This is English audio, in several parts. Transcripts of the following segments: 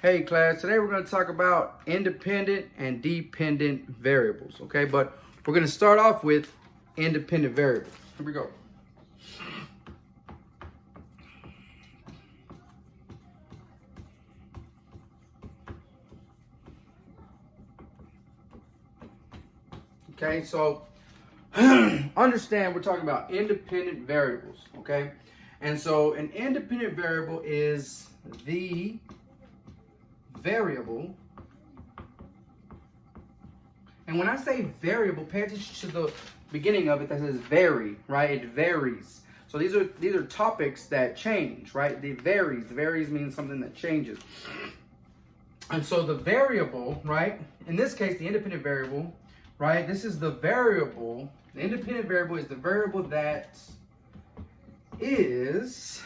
Hey class, today we're going to talk about independent and dependent variables, okay? But we're going to start off with independent variables. Here we go. Okay, so understand we're talking about independent variables, okay? And so an independent variable is the variable, and when I say variable, pay attention to the beginning of it that says vary, right? It varies. So these are topics that change, right? It varies. Varies means something that changes. And so the variable, right? In this case, the independent variable, right? This is the variable. The independent variable is the variable that is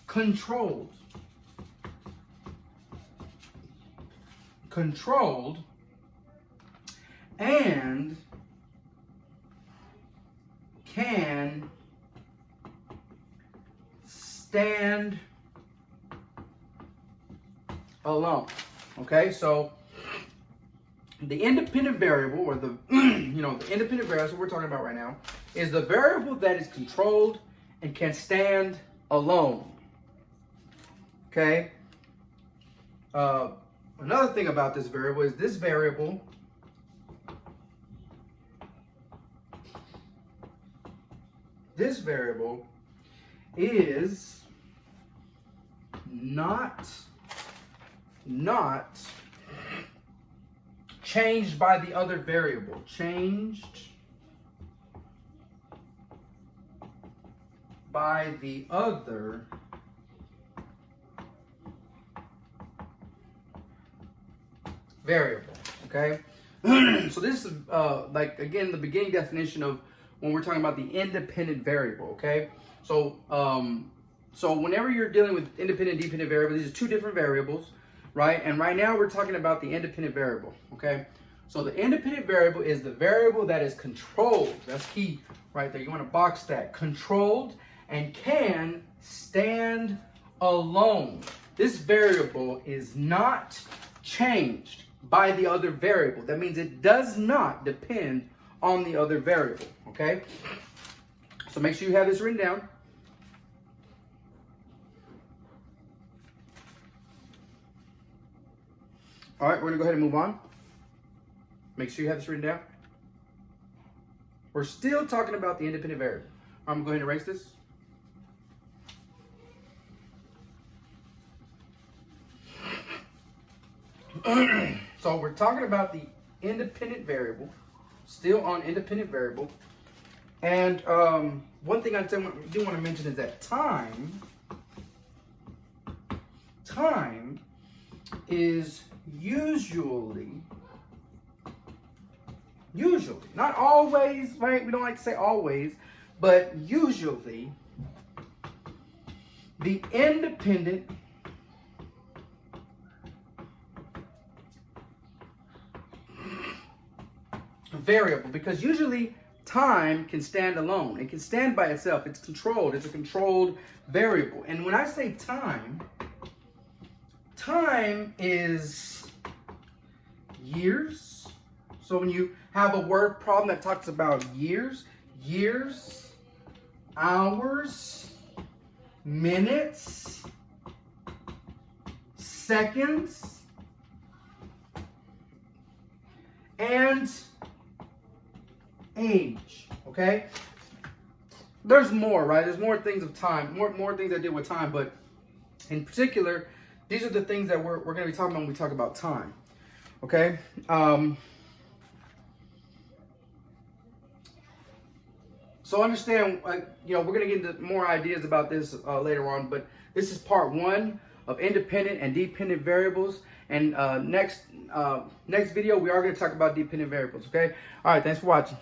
controlled. And can stand alone. Okay, so the independent variable, or the the independent variable we're talking about right now, is the variable that is controlled and can stand alone. Okay. Another thing about this variable is this variable is not changed by the other variable. Changed by the other variable. Okay. So this is like, again, the beginning definition of when we're talking about the independent variable. Okay. So so whenever you're dealing with independent and dependent variables, these are two different variables, right? And right now we're talking about the independent variable. Okay. So the independent variable is the variable that is controlled. That's key right there. You want to box that. Controlled and can stand alone. This variable is not changed by the other variable. That means it does not depend on the other variable. Okay. So make sure you have this written down. All right, we're going to go ahead and move on. Make sure you have this written down. We're still talking about the independent variable. I'm going to erase this. So we're talking about the independent variable, still on independent variable. And one thing I do want to mention is that time is usually, not always, right? We don't like to say always, but usually the independent variable, because usually time can stand alone. It can stand by itself. It's controlled. It's a controlled variable. And when I say time is years. So when you have a word problem that talks about years, hours, minutes, seconds, and age. Okay, there's more, right? There's more things of time, more things that deal with time, but in particular, these are the things that we're going to be talking about when we talk about time. Okay. So understand, we're going to get into more ideas about this later on, but this is part one of independent and dependent variables. And next video, we are going to talk about dependent variables. Okay. All right. Thanks for watching.